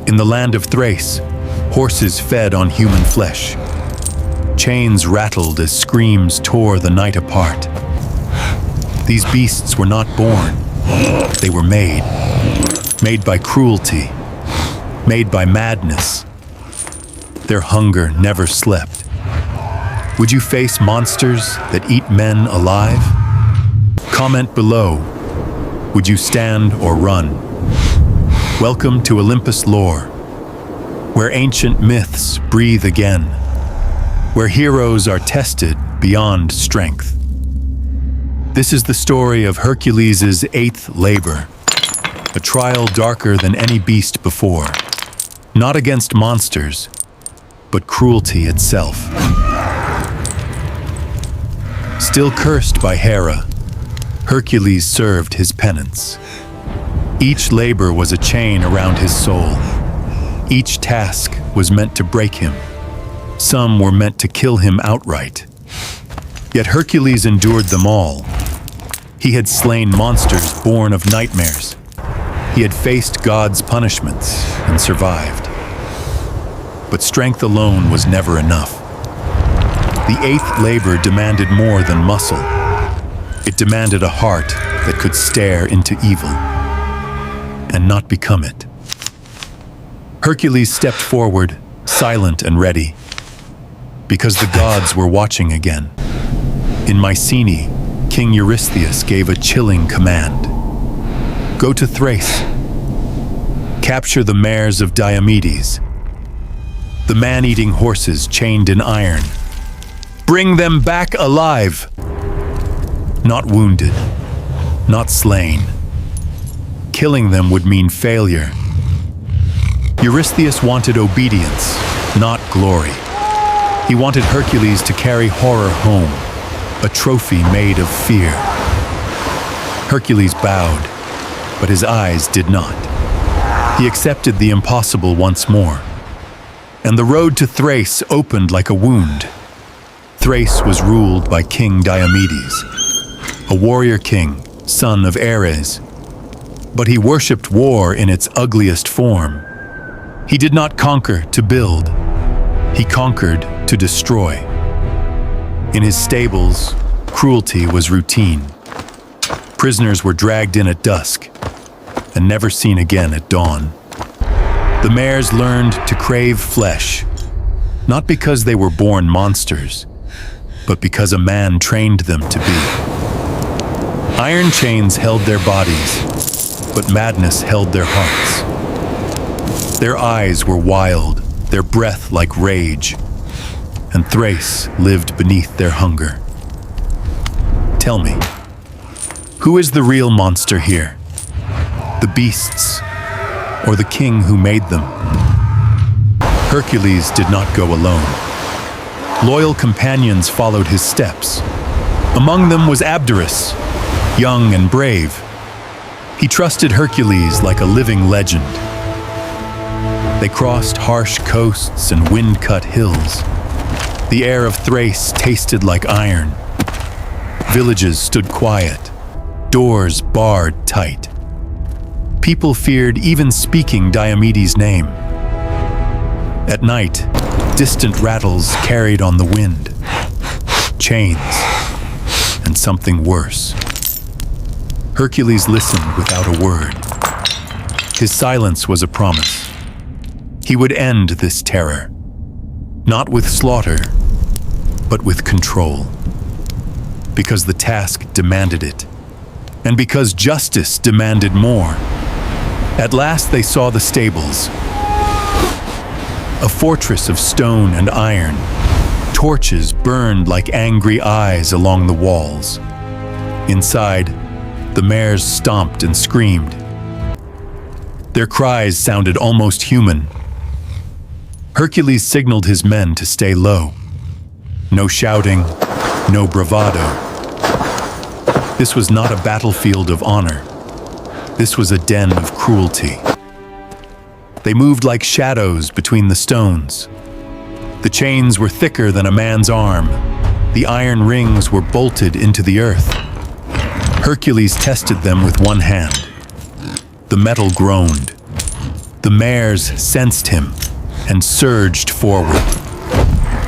In the land of Thrace, horses fed on human flesh. Chains rattled as screams tore the night apart. These beasts were not born. They were made. Made by cruelty. Made by madness. Their hunger never slept. Would you face monsters that eat men alive? Comment below. Would you stand or run? Welcome to Olympus lore, where ancient myths breathe again, where heroes are tested beyond strength. This is the story of Hercules' eighth labor, a trial darker than any beast before, not against monsters, but cruelty itself. Still cursed by Hera, Hercules served his penance. Each labor was a chain around his soul. Each task was meant to break him. Some were meant to kill him outright. Yet Hercules endured them all. He had slain monsters born of nightmares. He had faced God's punishments and survived. But strength alone was never enough. The eighth labor demanded more than muscle. It demanded a heart that could stare into evil and not become it. Hercules stepped forward, silent and ready, because the gods were watching again. In Mycenae, King Eurystheus gave a chilling command. Go to Thrace. Capture the Mares of Diomedes, the man-eating horses chained in iron. Bring them back alive. Not wounded, not slain. Killing them would mean failure. Eurystheus wanted obedience, not glory. He wanted Hercules to carry horror home, a trophy made of fear. Hercules bowed, but his eyes did not. He accepted the impossible once more, and the road to Thrace opened like a wound. Thrace was ruled by King Diomedes, a warrior king, son of Ares. But he worshipped war in its ugliest form. He did not conquer to build. He conquered to destroy. In his stables, cruelty was routine. Prisoners were dragged in at dusk and never seen again at dawn. The mares learned to crave flesh, not because they were born monsters, but because a man trained them to be. Iron chains held their bodies, but madness held their hearts. Their eyes were wild, their breath like rage, and Thrace lived beneath their hunger. Tell me, who is the real monster here? The beasts, or the king who made them? Hercules did not go alone. Loyal companions followed his steps. Among them was Abderus, young and brave. He trusted Hercules like a living legend. They crossed harsh coasts and wind-cut hills. The air of Thrace tasted like iron. Villages stood quiet, doors barred tight. People feared even speaking Diomedes' name. At night, distant rattles carried on the wind. Chains, and something worse. Hercules listened without a word. His silence was a promise. He would end this terror, not with slaughter, but with control. Because the task demanded it, and because justice demanded more. At last they saw the stables, a fortress of stone and iron. Torches burned like angry eyes along the walls. Inside, the mares stomped and screamed. Their cries sounded almost human. Hercules signaled his men to stay low. No shouting, no bravado. This was not a battlefield of honor. This was a den of cruelty. They moved like shadows between the stones. The chains were thicker than a man's arm. The iron rings were bolted into the earth. Hercules tested them with one hand. The metal groaned. The mares sensed him and surged forward,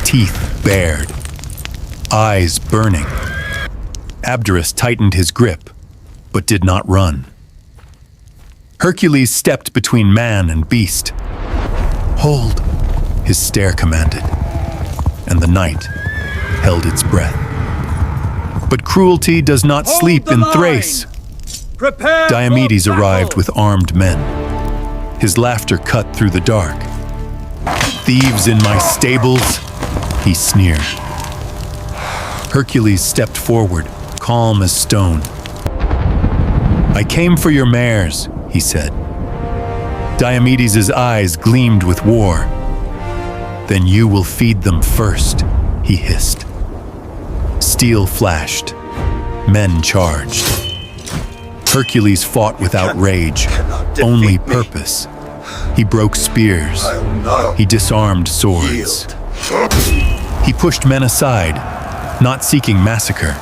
teeth bared, eyes burning. Abderus tightened his grip, but did not run. Hercules stepped between man and beast. "Hold," his stare commanded, and the night held its breath. But cruelty does not sleep in Thrace. Diomedes arrived with armed men. His laughter cut through the dark. "Thieves in my stables," he sneered. Hercules stepped forward, calm as stone. "I came for your mares," he said. Diomedes' eyes gleamed with war. "Then you will feed them first," he hissed. Steel flashed. Men charged. Hercules fought without rage, only purpose. He broke spears. He disarmed swords. He pushed men aside, not seeking massacre,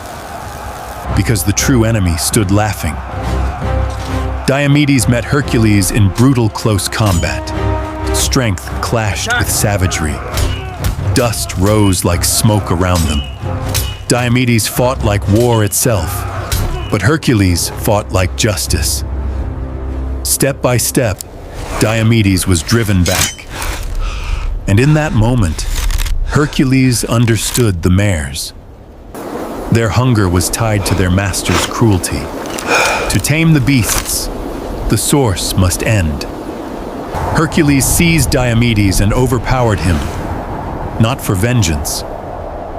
because the true enemy stood laughing. Diomedes met Hercules in brutal close combat. Strength clashed with savagery. Dust rose like smoke around them. Diomedes fought like war itself, but Hercules fought like justice. Step by step, Diomedes was driven back. And in that moment, Hercules understood the mares. Their hunger was tied to their master's cruelty. To tame the beasts, the source must end. Hercules seized Diomedes and overpowered him, not for vengeance,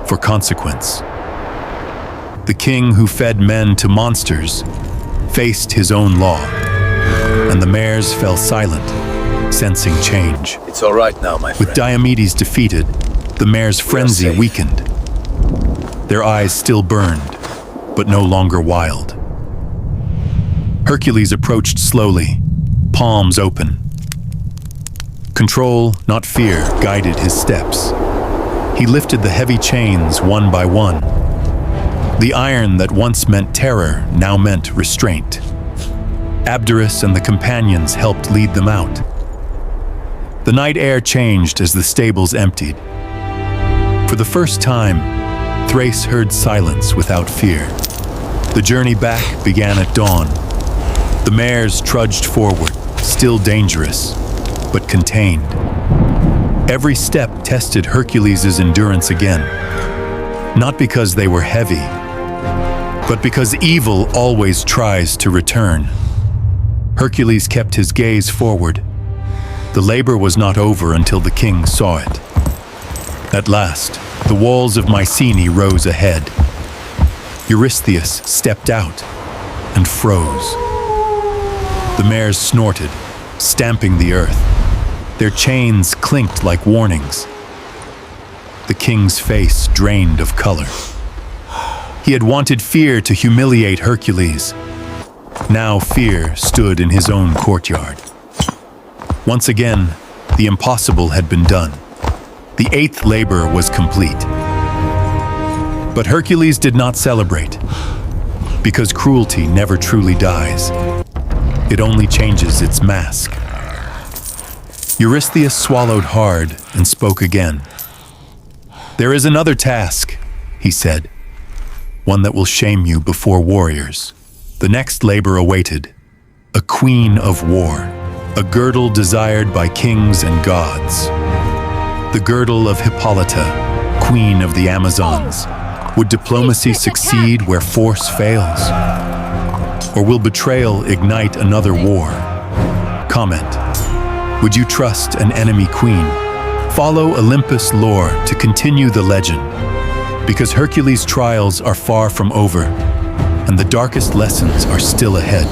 for consequence. The king who fed men to monsters faced his own law, and the mares fell silent, sensing change. It's all right now, my friend. With Diomedes defeated, the mares' frenzy weakened. Their eyes still burned, but no longer wild. Hercules approached slowly, palms open. Control, not fear, guided his steps. He lifted the heavy chains one by one. The iron that once meant terror now meant restraint. Abderus and the companions helped lead them out. The night air changed as the stables emptied. For the first time, Thrace heard silence without fear. The journey back began at dawn. The mares trudged forward, still dangerous, but contained. Every step tested Hercules' endurance again, not because they were heavy, but because evil always tries to return. Hercules kept his gaze forward. The labor was not over until the king saw it. At last, the walls of Mycenae rose ahead. Eurystheus stepped out and froze. The mares snorted, stamping the earth. Their chains clinked like warnings. The king's face drained of color. He had wanted fear to humiliate Hercules. Now fear stood in his own courtyard. Once again, the impossible had been done. The eighth labor was complete. But Hercules did not celebrate, because cruelty never truly dies. It only changes its mask. Eurystheus swallowed hard and spoke again. "There is another task," he said, "one that will shame you before warriors." The next labor awaited, a queen of war, a girdle desired by kings and gods. The girdle of Hippolyta, queen of the Amazons. Would diplomacy succeed where force fails? Or will betrayal ignite another war? Comment. Would you trust an enemy queen? Follow Olympus lore to continue the legend, because Hercules' trials are far from over, and the darkest lessons are still ahead.